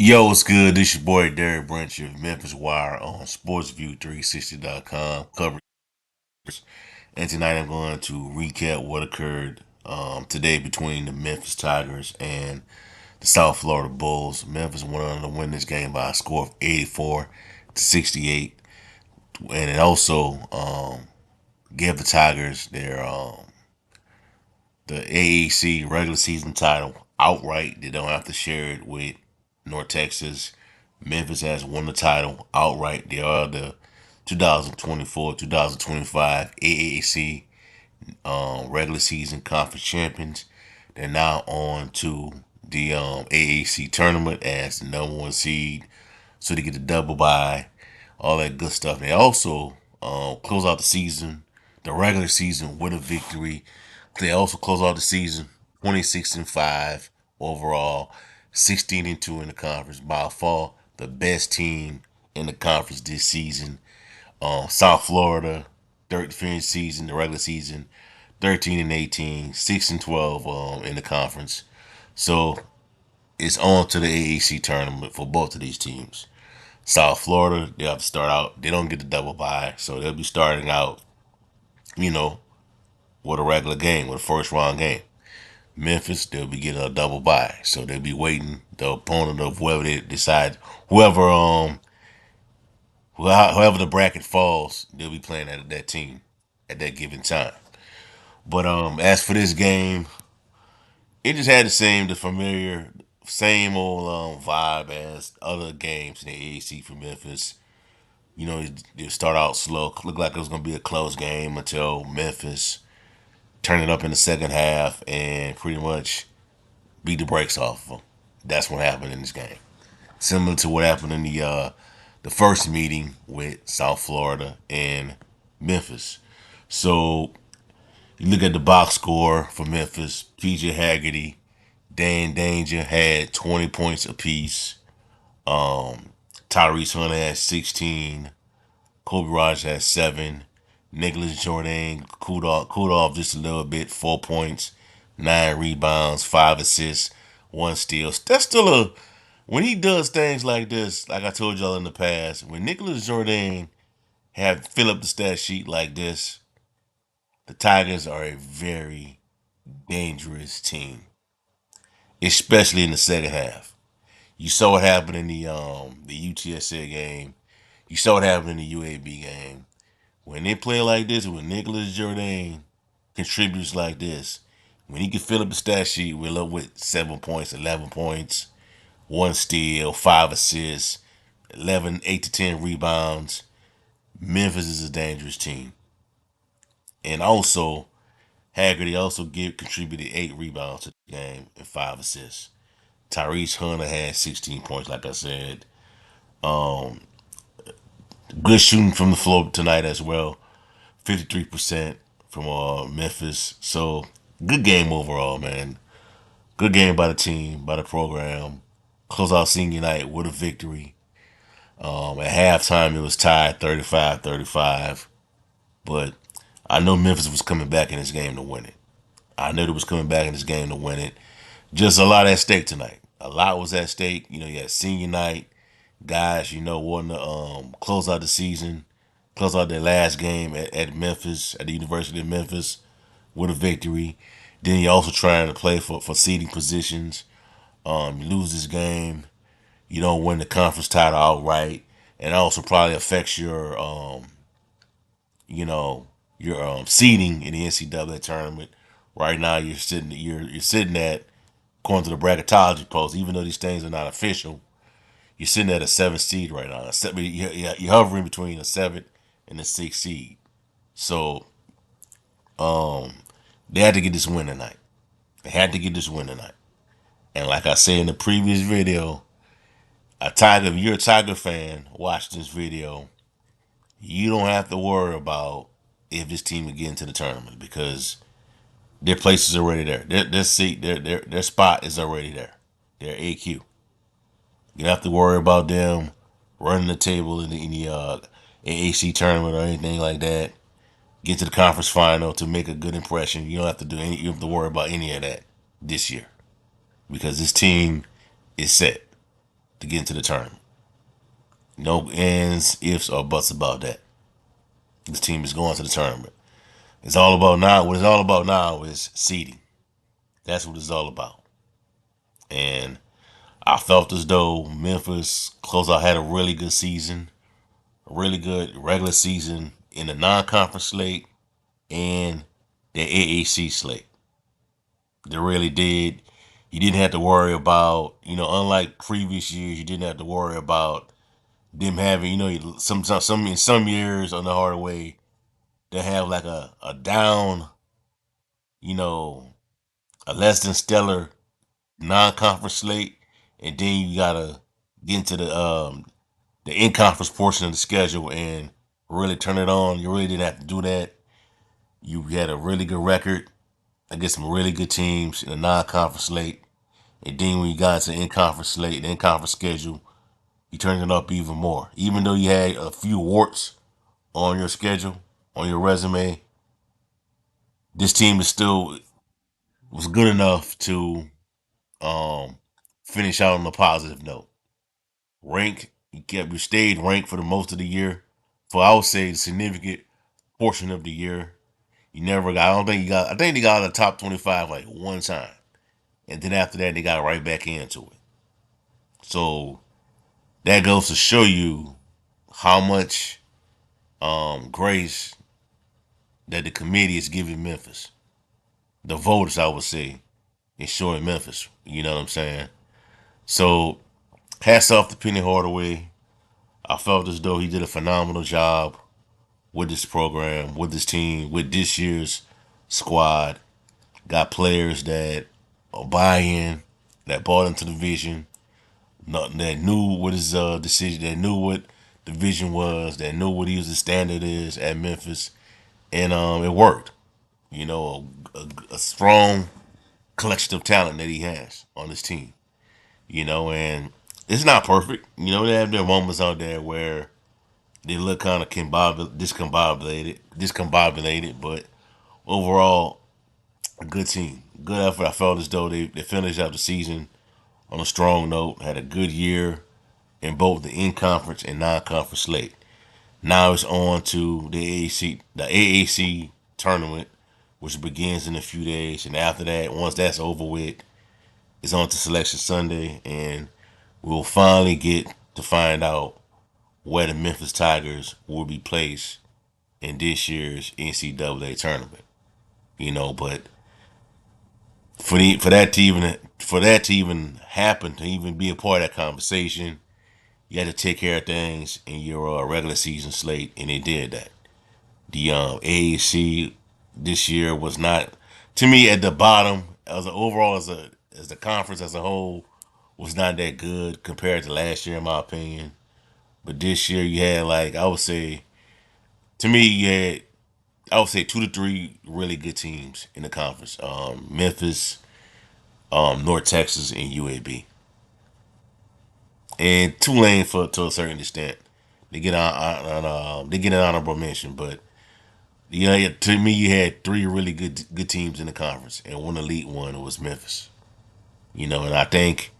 Yo, what's good? This your boy Derek Branch of Memphis Wire on SportsView360.com coverage. And tonight I'm going to recap what occurred today between the Memphis Tigers and the South Florida Bulls. Memphis went on to win this game by a score of 84-68, and it also gave the Tigers the AAC regular season title outright. They don't have to share it with North Texas. Memphis has won the title outright. They are the 2024-2025 AAC regular season conference champions. They're now on to the AAC tournament as the number one seed, so they get the double bye, all that good stuff. They also close out the season, the regular season, with a victory. They also close out the season 26-5 overall, 16-2 in the conference. By far the best team in the conference this season. South Florida, third defending season, the regular season, 13-18, 6-12 in the conference. So it's on to the AAC tournament for both of these teams. South Florida, they have to start out. They don't get the double bye, so they'll be starting out, you know, with a regular game, with a first round game. Memphis, they'll be getting a double bye, so they'll be waiting the opponent of whoever they decide, whoever the bracket falls, they'll be playing at that team at that given time. But as for this game, it just had the familiar, same old vibe as other games in the AAC for Memphis. You know, it start out slow, looked like it was gonna be a close game until Memphis turned it up in the second half and pretty much beat the brakes off of them. That's what happened in this game. Similar to what happened in the first meeting with South Florida and Memphis. So you look at the box score for Memphis. PJ Haggerty, Dan Danger had 20 points apiece. Tyrese Hunter had 16. Kobe Raj had 7. Nicholas Jordan cooled off just a little bit, 4 points, 9 rebounds, 5 assists, 1 steal. That's still when he does things like this, like I told y'all in the past, when Nicholas Jordan have fill up the stat sheet like this, the Tigers are a very dangerous team, especially in the second half. You saw what happened in the UTSA game. You saw what happened in the UAB game. When they play like this, when Nicholas Jordan contributes like this, when he can fill up the stat sheet, we're up with 7 points, 11 points, 1 steal, 5 assists, 11, 8 to 10 rebounds. Memphis is a dangerous team. And also, Haggerty also contributed 8 rebounds to the game and 5 assists. Tyrese Hunter had 16 points, like I said. Good shooting from the floor tonight as well. 53% from Memphis. So, good game overall, man. Good game by the team, by the program. Close out senior night with a victory. At halftime, it was tied 35-35. But I know Memphis was coming back in this game to win it. I knew they was coming back in this game to win it. Just a lot at stake tonight. A lot was at stake. You know, you had senior night. Guys, wanting to close out the season, close out their last game at Memphis, at the University of Memphis, with a victory. Then you're also trying to play for seeding positions. You lose this game, you don't win the conference title outright, and it also probably affects you know, your seeding in the NCAA tournament. Right now, you're sitting at, according to the bracketology post, even though these things are not official, you're sitting at a 7th seed right now. You're hovering between a 7th and a 6th seed. So they had to get this win tonight. They had to get this win tonight. And like I said in the previous video, if you're a Tiger fan, watch this video. You don't have to worry about if this team will get into the tournament because their place is already there. Their seat, their spot is already there. Their AQ. You don't have to worry about them running the table in the AAC tournament or anything like that. Get to the conference final to make a good impression. You don't have to do any. You don't have to worry about any of that this year because this team is set. to get into the tournament. No ands, ifs, or buts about that. This team is going to the tournament. It's all about now. What it's all about now is seeding. That's what it's all about. And I felt as though Memphis close out had a really good season, a really good regular season in the non-conference slate and the AAC slate. They really did. You didn't have to worry about, unlike previous years, you didn't have to worry about them having, some in some years on the hard way, they have like a down, you know, a less than stellar non-conference slate, and then you gotta get into the in-conference portion of the schedule and really turn it on. You really didn't have to do that. You had a really good record against some really good teams in the non-conference slate, and then when you got into the in-conference slate, the in-conference schedule, you turned it up even more. Even though you had a few warts on your schedule, on your resume, this team is still was good enough to um, finish out on a positive note. Rank, you stayed ranked for the most of the year. For I would say a significant portion of the year. You never got. I don't think you got. I think they got out of the top 25 like one time, and then after that they got right back into it. So that goes to show you how much grace that the committee is giving Memphis. The voters, I would say, is showing Memphis. You know what I'm saying? So hats off to Penny Hardaway. I felt as though he did a phenomenal job with this program, with this team, with this year's squad. Got players that are buy-in, that bought into the vision, that knew what his decision, that knew what the vision was, that knew what the standard is at Memphis, and it worked. A strong collection of talent that he has on his team. And it's not perfect. They have their moments out there where they look kind of discombobulated, but overall, a good team, good effort. I felt as though they finished out the season on a strong note, had a good year in both the in-conference and non-conference slate. Now it's on to the AAC tournament, which begins in a few days, and after that, once that's over with, it's on to Selection Sunday, and we'll finally get to find out where the Memphis Tigers will be placed in this year's NCAA tournament. But for that to even happen, to even be a part of that conversation, you had to take care of things in your regular season slate, and they did that. The AAC this year was not, to me, at the bottom as a, overall as the conference as a whole was not that good compared to last year, in my opinion. But this year you had, like, I would say, to me, you had, I would say, two to three really good teams in the conference. Memphis, North Texas, and UAB, and Tulane for to a certain extent. They get an honorable mention, but to me, you had three really good teams in the conference, and one elite one was Memphis. And I think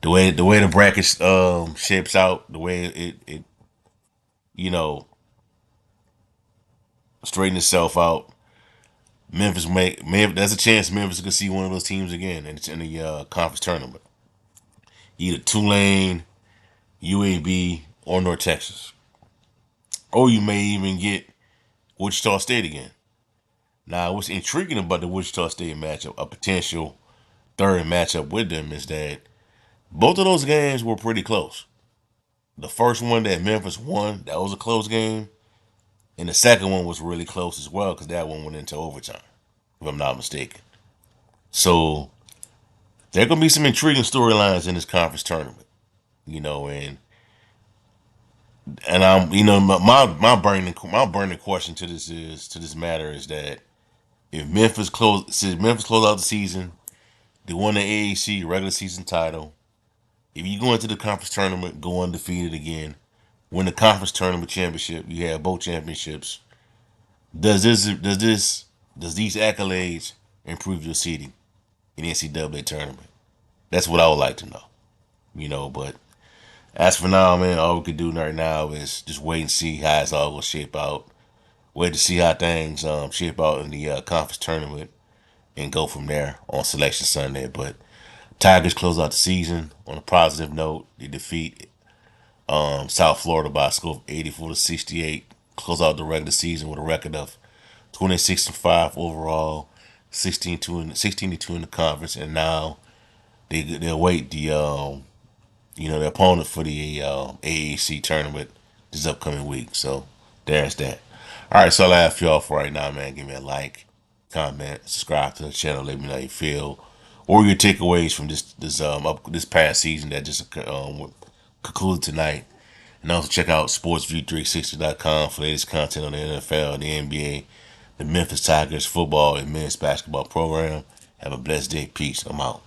the way the bracket shapes out, the way it you know straighten itself out, there's a chance Memphis could see one of those teams again in the conference tournament, either Tulane, UAB, or North Texas, or you may even get Wichita State again. Now, what's intriguing about the Wichita State matchup, a potential third matchup with them, is that both of those games were pretty close. The first one that Memphis won, that was a close game, and the second one was really close as well because that one went into overtime, if I'm not mistaken. So there are gonna be some intriguing storylines in this conference tournament, and I'm, my burning question to this matter is that if Memphis close out the season, they won the AAC regular season title. If you go into the conference tournament, go undefeated again, win the conference tournament championship, you have both championships. Does these accolades improve your seeding in the NCAA tournament? That's what I would like to know. But As for now, man, all we can do right now is just wait and see how it's all gonna shape out. Wait to see how things shape out in the conference tournament and go from there on Selection Sunday. But Tigers close out the season on a positive note. They defeat South Florida by a score of 84-68. Close out the regular season with a record of 26-5 overall, 16-2 in the conference, and now they await the opponent for the AAC tournament this upcoming week. So there's that. All right, so I'll ask y'all for right now, man. Give me a like, comment, subscribe to the channel. Let me know how you feel, or your takeaways from this past season that just concluded tonight. And also check out sportsview360.com for latest content on the NFL, the NBA, the Memphis Tigers football and men's basketball program. Have a blessed day. Peace. I'm out.